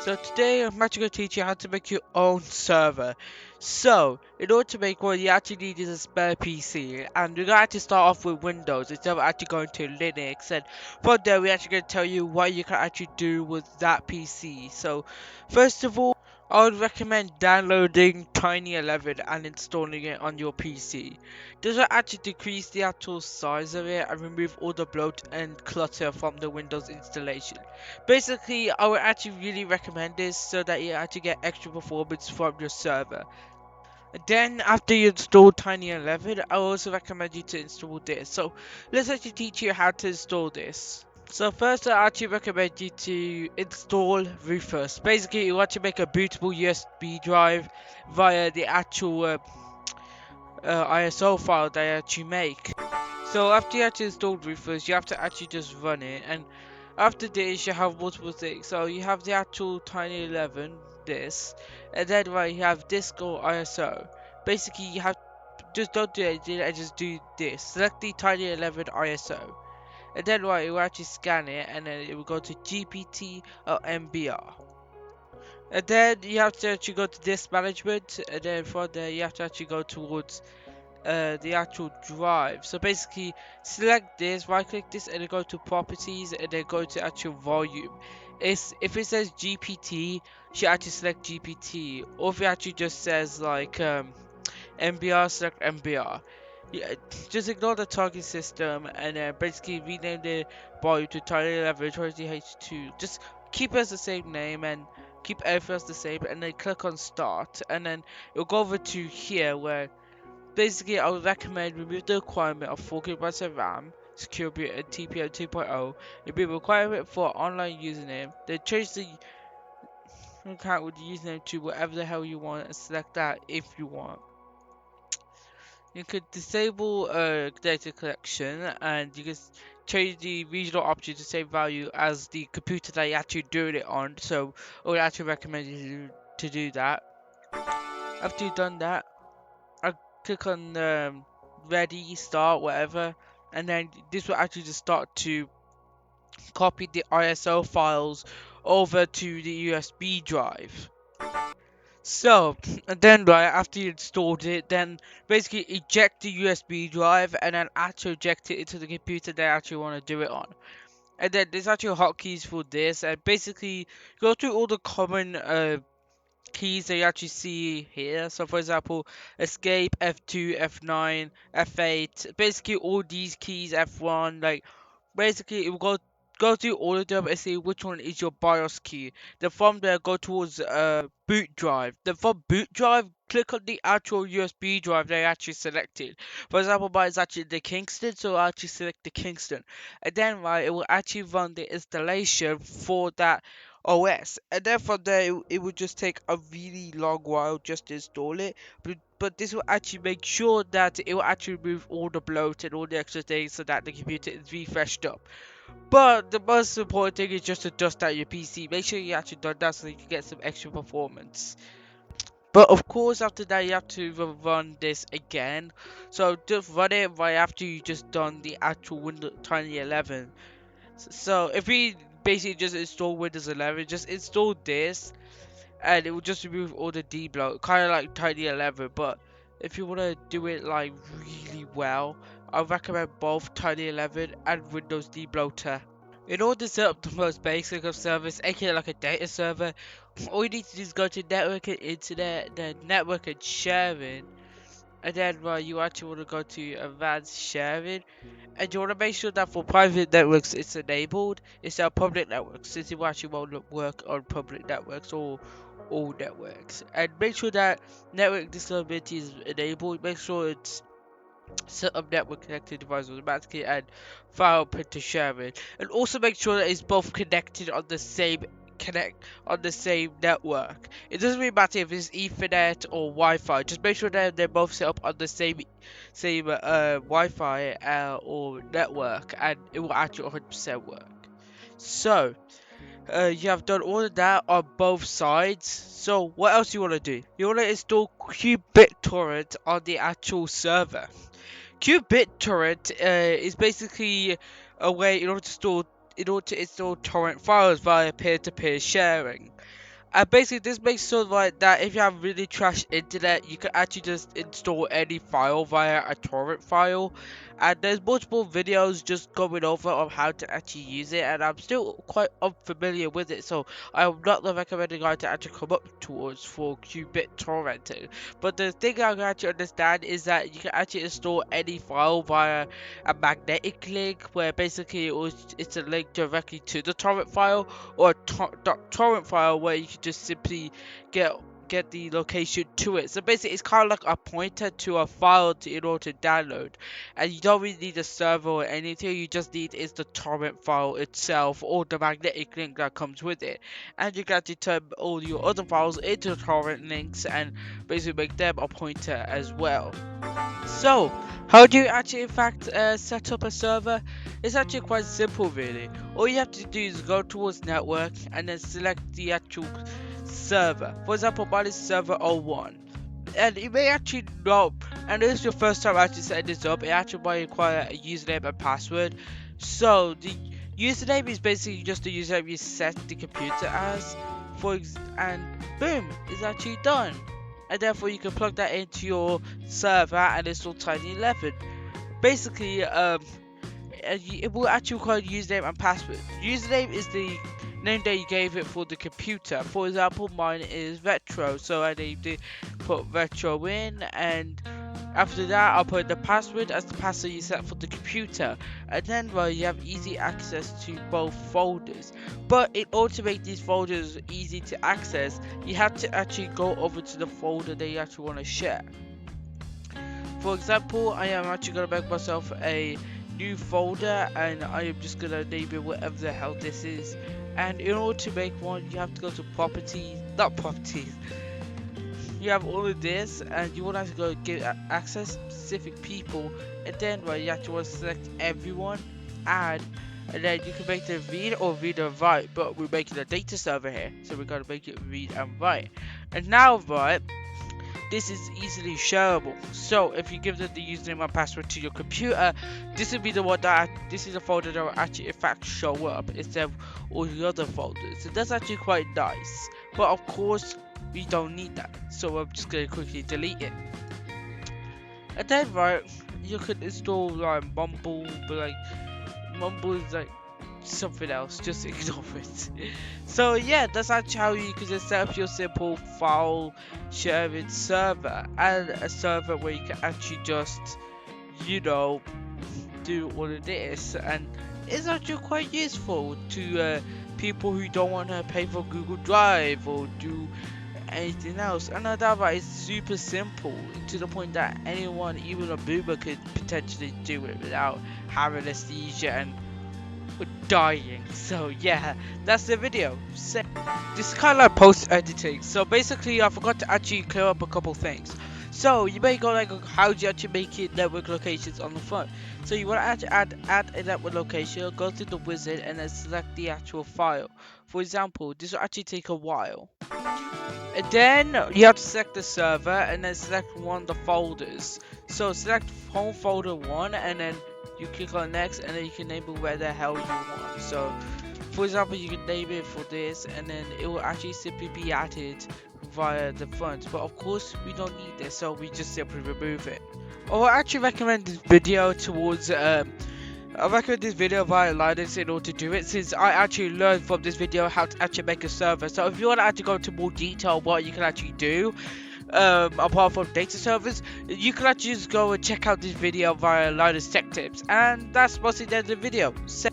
So today I'm actually going to teach you how to make your own server. So in order to make one, you actually need is a spare PC, and we're going to actually start off with Windows instead of actually going to Linux. And from there we're actually going to tell you what you can actually do with that PC. So first of all, I would recommend downloading Tiny 11 and installing it on your PC. This will actually decrease the actual size of it and remove all the bloat and clutter from the Windows installation. Basically, I would actually really recommend this so that you actually get extra performance from your server. And then after you install Tiny 11, I also recommend you to install this. So let's actually teach you how to install this. So first I actually recommend you to install Rufus. Basically you want to make a bootable USB drive via the actual ISO file that you actually make. So after you actually installed Rufus, you have to actually just run it, and after this you have multiple things. So you have the actual Tiny 11, this, and then right you have disk or ISO. Basically you have just don't do anything and just do this. Select the Tiny 11 ISO, and then right it will actually scan it, and then it will go to GPT or MBR. And then you have to actually go to disk management, and then from there you have to actually go towards the actual drive. So basically select this, right click this, and then go to properties, and then go to actual volume. If it says GPT, you should actually select GPT, or if it actually just says like MBR, select MBR. Yeah, just ignore the target system, and basically rename the volume to Tiny 11 20H2. Just keep it as the same name and keep everything else the same, and then click on start, and then you'll go over to here where basically, I would recommend remove the requirement of 4 GB of RAM, secure boot and TPM 2.0. It'll be a requirement for online username. Then change the account with the username to whatever the hell you want and select that if you want. You could disable data collection, and you can change the regional option to save value as the computer that you're actually doing it on. So I would actually recommend you to do that. After you've done that, I click on ready, start, whatever, and then this will actually just start to copy the ISO files over to the USB drive. So, and then right after you installed it, then basically eject the USB drive and then actually eject it into the computer they actually want to do it on. And then there's actually hotkeys for this, and basically go through all the common keys that you actually see here. So for example, escape, F2, F9, F8, basically all these keys, F1, like basically it will go through all of them and see which one is your BIOS key. Then from there go towards boot drive. Then from boot drive click on the actual USB drive they actually selected. For example, mine is actually the Kingston, so I actually select the Kingston. And then right it will actually run the installation for that OS, and then from there it would just take a really long while just to install it, but this will actually make sure that it will actually remove all the bloat and all the extra things so that the computer is refreshed up. But the most important thing is just to dust out your PC. Make sure you actually done that so you can get some extra performance. But of course after that you have to run this again, so just run it right after you just done the actual Windows Tiny 11. So if we basically just install Windows 11, just install this, and it will just remove all the debloat, kind of like Tiny 11. But if you want to do it like really well, I recommend both Tiny 11 and Windows debloater. In order to set up the most basic of service, aka like a data server, all you need to do is go to network and internet, then network and sharing, and then you actually want to go to advanced sharing, and you want to make sure that for private networks it's enabled instead of public networks, since it actually won't work on public networks or all networks. And make sure that network disability is enabled. Make sure it's set up network connected devices automatically and file printer sharing. And also make sure that it's both connected on the same network. It doesn't really matter if it's Ethernet or Wi-Fi. Just make sure that they're both set up on the same Wi-Fi or network, and it will actually 100% work. So you have done all of that on both sides. So what else you want to do? You want to install qBittorrent on the actual server. qBittorrent is basically a way in order to install torrent files via peer-to-peer sharing. And basically, this makes so like that if you have really trash internet, you can actually just install any file via a torrent file. And there's multiple videos just going over on how to actually use it, and I'm still quite unfamiliar with it, so I'm not recommending guys to actually come up towards for qubit torrenting. But the thing I can actually understand is that you can actually install any file via a magnetic link, where basically it's a link directly to the torrent file, or a torrent file where you can just simply get the location to it. So basically, it's kind of like a pointer to a file in order to download, and you don't really need a server or anything. You just need is the torrent file itself or the magnetic link that comes with it, and you can turn all your other files into torrent links and basically make them a pointer as well. So, how do you actually in fact set up a server? It's actually quite simple really. All you have to do is go towards network and then select the actual server. For example, mine is server.jar. And you may actually know, and this is your first time actually setting this up, it actually might require a username and password. So the username is basically just the username you set the computer as, and boom, it's actually done. And therefore you can plug that into your server and install Tiny11. Basically, it will actually require username and password. Username is the name that you gave it for the computer. For example, mine is Retro, so I named it, put Retro in, and after that I'll put the password as the password you set for the computer, and then you have easy access to both folders. But in order to make these folders easy to access, you have to actually go over to the folder that you actually want to share. For example, I am actually going to make myself a new folder, and I am just going to name it whatever the hell this is. And in order to make one, you have to go to properties. You have all of this, and you want to go give access specific people, and then you actually want to select everyone, add, and then you can make the read or read and write. But we're making a data server here, so we're going to make it read and write. And now, this is easily shareable. So if you give them the username and password to your computer, this will be the one this is a folder that will actually in fact show up instead of all the other folders. So that's actually quite nice. But of course, we don't need that. So I'm just gonna quickly delete it. And then you can install Mumble, but Mumble is something else, just ignore it. So yeah, that's actually how you can just set up your simple file sharing server, and a server where you can actually just do all of this, and it's actually quite useful to people who don't want to pay for Google Drive or do anything else. And that is super simple, to the point that anyone, even a boomer, could potentially do it without having anesthesia and dying. So yeah, that's the video. So, this is kind of like post editing. So basically, I forgot to actually clear up a couple things. So you may go how do you actually make it network locations on the phone? So you want to actually add a network location, go through the wizard, and then select the actual file. For example, this will actually take a while. And then you have to select the server and then select one of the folders. So select home folder 1, and then you click on next, and then you can name it where the hell you want. So for example, you can name it for this, and then it will actually simply be added via the front. But of course we don't need this, so we just simply remove it. Or I actually recommend this video towards I recommend this video via Linux in order to do it, since I actually learned from this video how to actually make a server. So if you want to actually go into more detail what you can actually do apart from data servers, you can actually just go and check out this video via Linus Tech Tips. And that's mostly the end of the video.